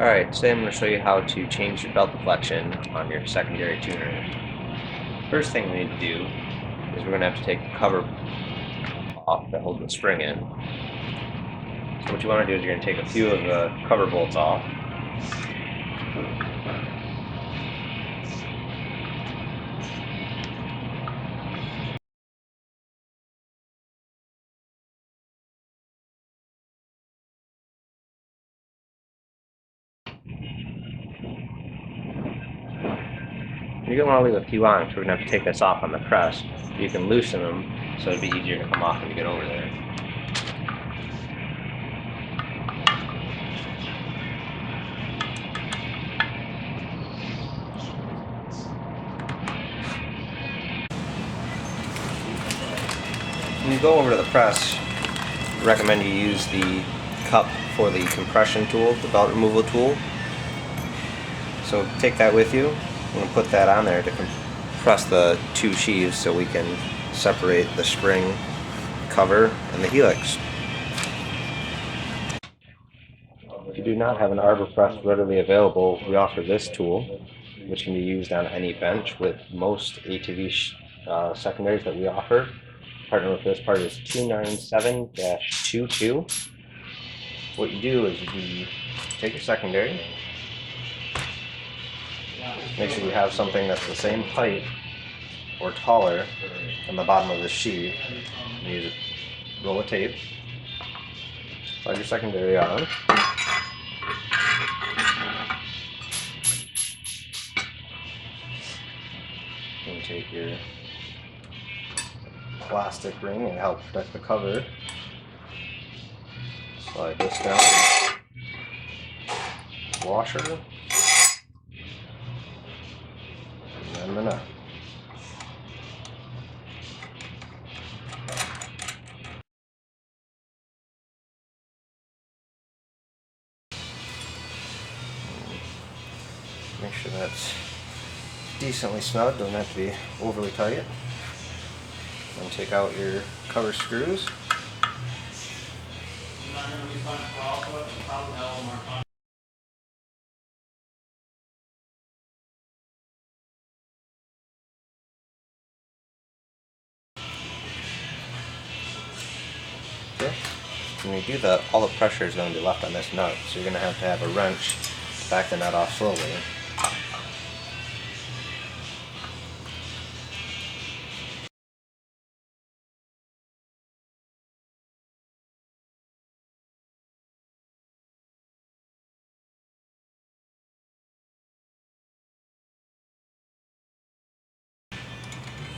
Alright, today I'm going to show you how to change your belt deflection on your secondary tuner. First thing we need to do is we're going to have to take the cover off that holds the spring in. So what you want to do is you're going to take a few of the cover bolts off. You're going to want to leave a few on because we're going to have to take this off on the press. You can loosen them so it'd be easier to come off when you get over there. When you go over to the press, I recommend you use the cup for the compression tool, the belt removal tool. So take that with you. I'm going to put that on there to compress the two sheaves so we can separate the spring cover and the helix. If you do not have an arbor press readily available, we offer this tool, which can be used on any bench with most ATV secondaries that we offer. Partner with this part is 297-22. What you do is you take your secondary, make sure you have something that's the same height or taller than the bottom of the sheave. You use a roll of tape, slide your secondary on, and take your plastic ring and help protect the cover. Slide this down, washer, and then the nut. Make sure that's decently snug, doesn't have to be overly tight. Then take out your cover screws. Okay. When you do that, all the pressure is going to be left on this nut, so you're going to have a wrench to back the nut off slowly.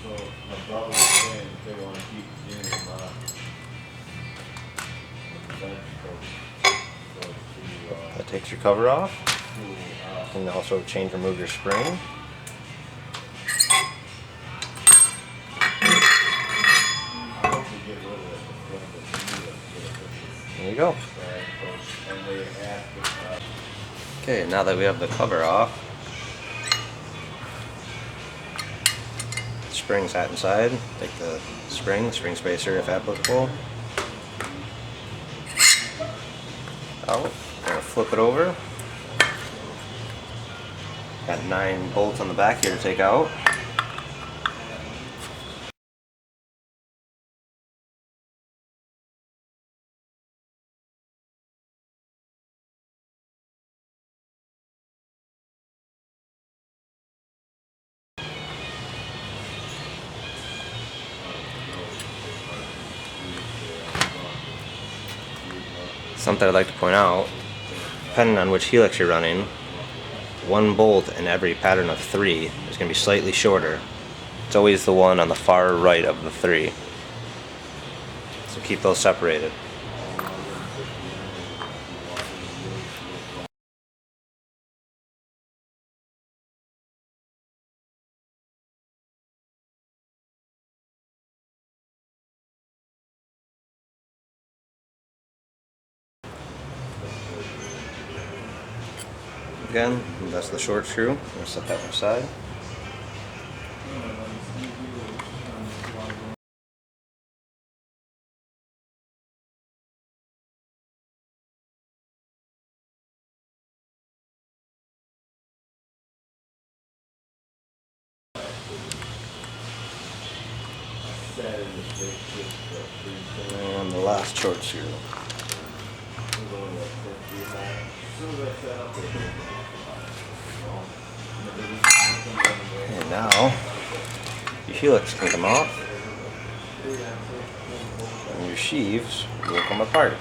So my brother was saying if they want to keep the unit in That takes your cover off. You can also remove your spring. There you go. Okay, now that we have the cover off, the spring's hat inside. Take the spring spacer if applicable, out. We're going to flip it over. Got 9 bolts on the back here to take out. Something I'd like to point out, depending on which helix you're running, 1 bolt in every pattern of 3 is going to be slightly shorter. It's always the one on the far right of the 3. So keep those separated. Again, that's the short screw. I'm going to set that aside. sat in the space with And the last short screw. And now your helix can come off and your sheaves will come apart.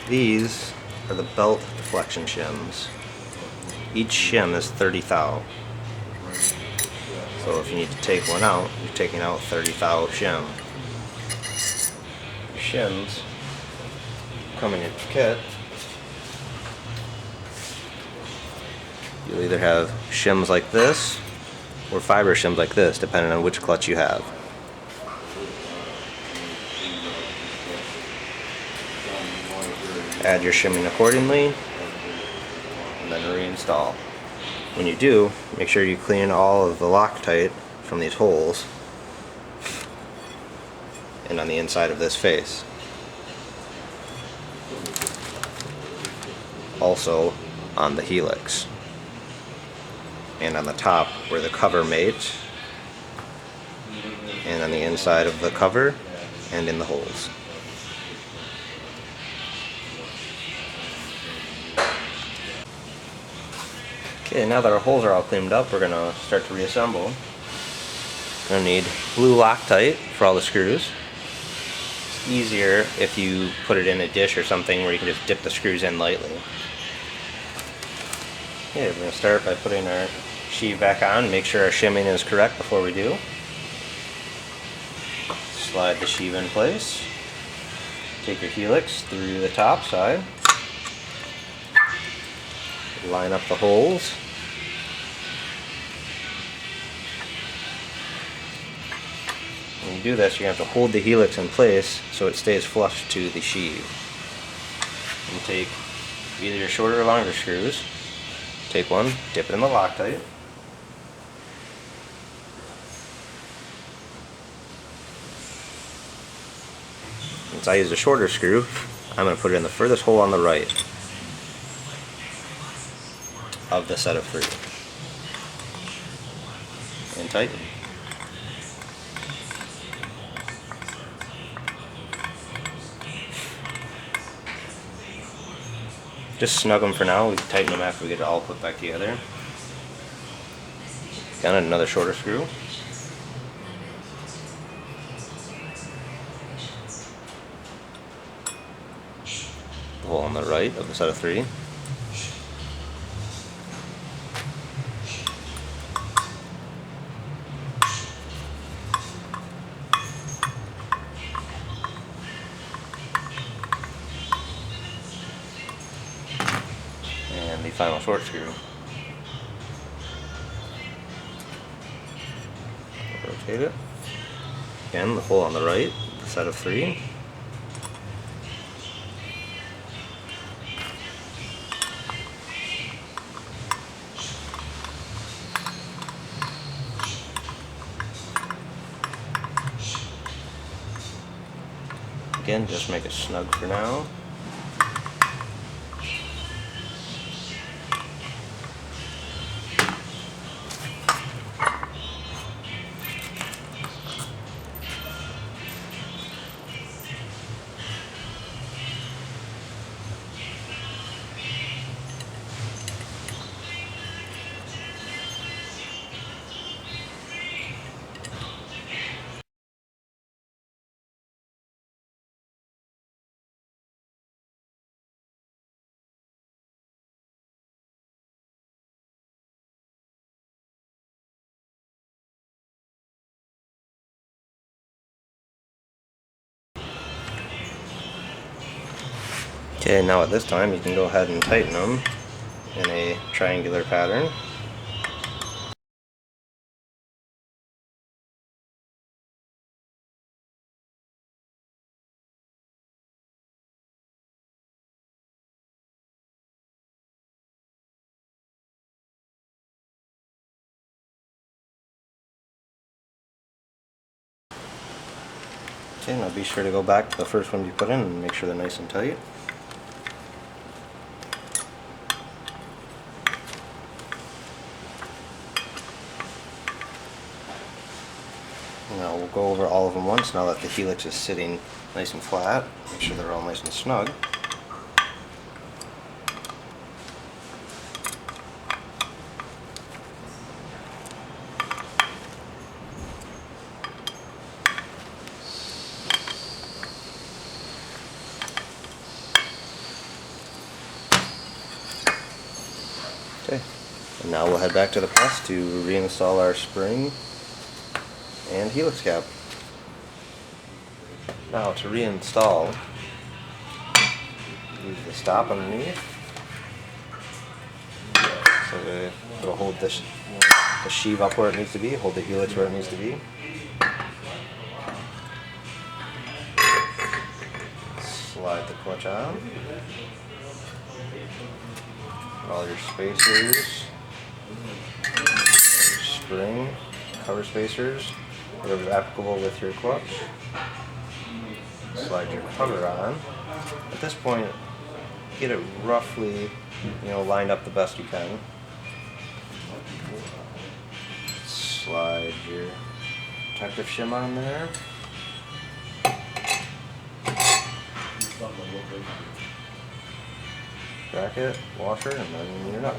These are the belt deflection shims. Each shim is 30 thou. So if you need to take one out, you're taking out 30 thou shim. Your shims come in your kit. You'll either have shims like this or fiber shims like this, depending on which clutch you have. Add your shimming accordingly and then reinstall. When you do, make sure you clean all of the loctite from these holes and on the inside of this face. Also on the helix and on the top where the cover mates, and on the inside of the cover and in the holes. Okay, now that our holes are all cleaned up, we're going to start to reassemble. Going to need blue Loctite for all the screws. It's easier if you put it in a dish or something where you can just dip the screws in lightly. Okay, we're going to start by putting our sheave back on, make sure our shimming is correct before we do. Slide the sheave in place. Take your helix through the top side. Line up the holes. When you do this, you're going to have to hold the helix in place so it stays flush to the sheave. And take either your shorter or longer screws. Take one, dip it in the Loctite. Since I used a shorter screw, I'm going to put it in the furthest hole on the right of the set of 3 and tighten. Just snug them for now. We can tighten them after we get it all put back together. Down another shorter screw. The hole on the right of the set of 3. And the final short screw. Rotate it. Again, the hole on the right, the set of 3. Again, just make it snug for now. Okay, now at this time you can go ahead and tighten them in a triangular pattern. Okay, now be sure to go back to the first one you put in and make sure they're nice and tight. we'll go over all of them once now that the helix is sitting nice and flat. Make sure they're all nice and snug. Okay, and now we'll head back to the press to reinstall our spring and helix cap. Now to reinstall, use the stop underneath, so that it'll hold the sheave up where it needs to be, hold the helix where it needs to be. Slide the clutch on. All your spacers, your spring, cover spacers, whatever's applicable with your clutch. Slide your cover on. At this point, get it roughly, lined up the best you can. Slide your protective shim on there. Bracket, washer, and then you're done.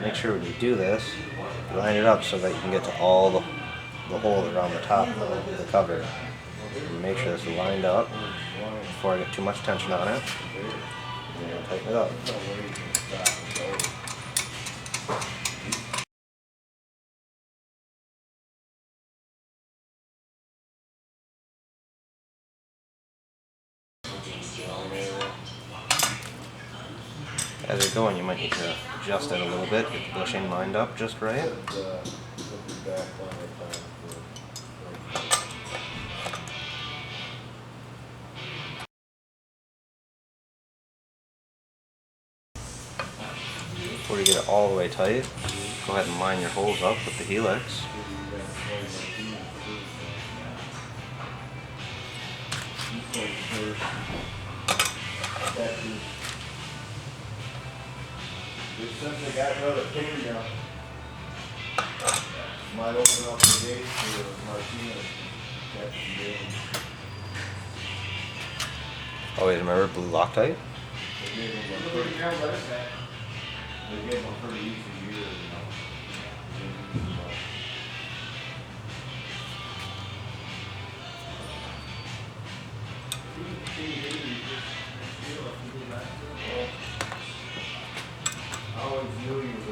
Make sure when you do this, you line it up so that you can get to all the hole around the top of the cover. And make sure this is lined up before I get too much tension on it. And tighten it up. As you're going, you might need to adjust it a little bit, get the bushing lined up just right. Before you get it all the way tight, go ahead and line your holes up with the helix. Since they got another pin now, might open up the gate for Martinez. Always remember blue loctite. They gave him a pretty easy year, I always knew he was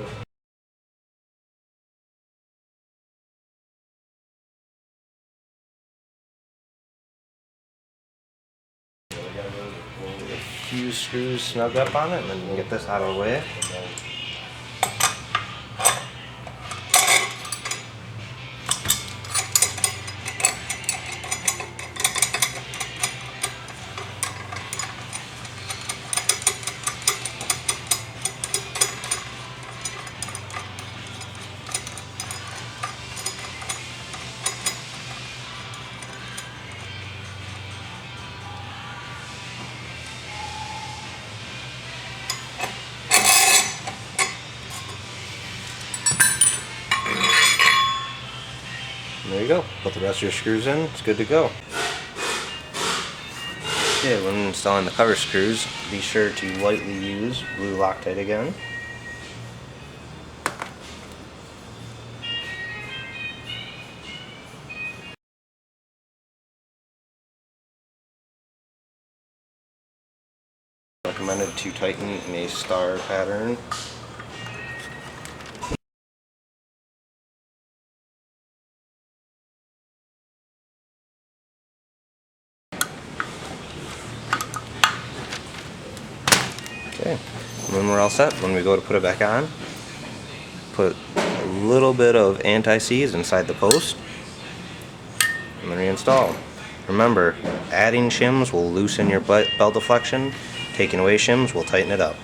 a few screws snug up on it, and then you can get this out of the way. And there you go. Put the rest of your screws in. It's good to go. Okay, when installing the cover screws, be sure to lightly use blue Loctite again. Recommended to tighten in a star pattern. Okay, and when we're all set, when we go to put it back on, put a little bit of anti-seize inside the post and then reinstall. Remember, adding shims will loosen your belt deflection, taking away shims will tighten it up.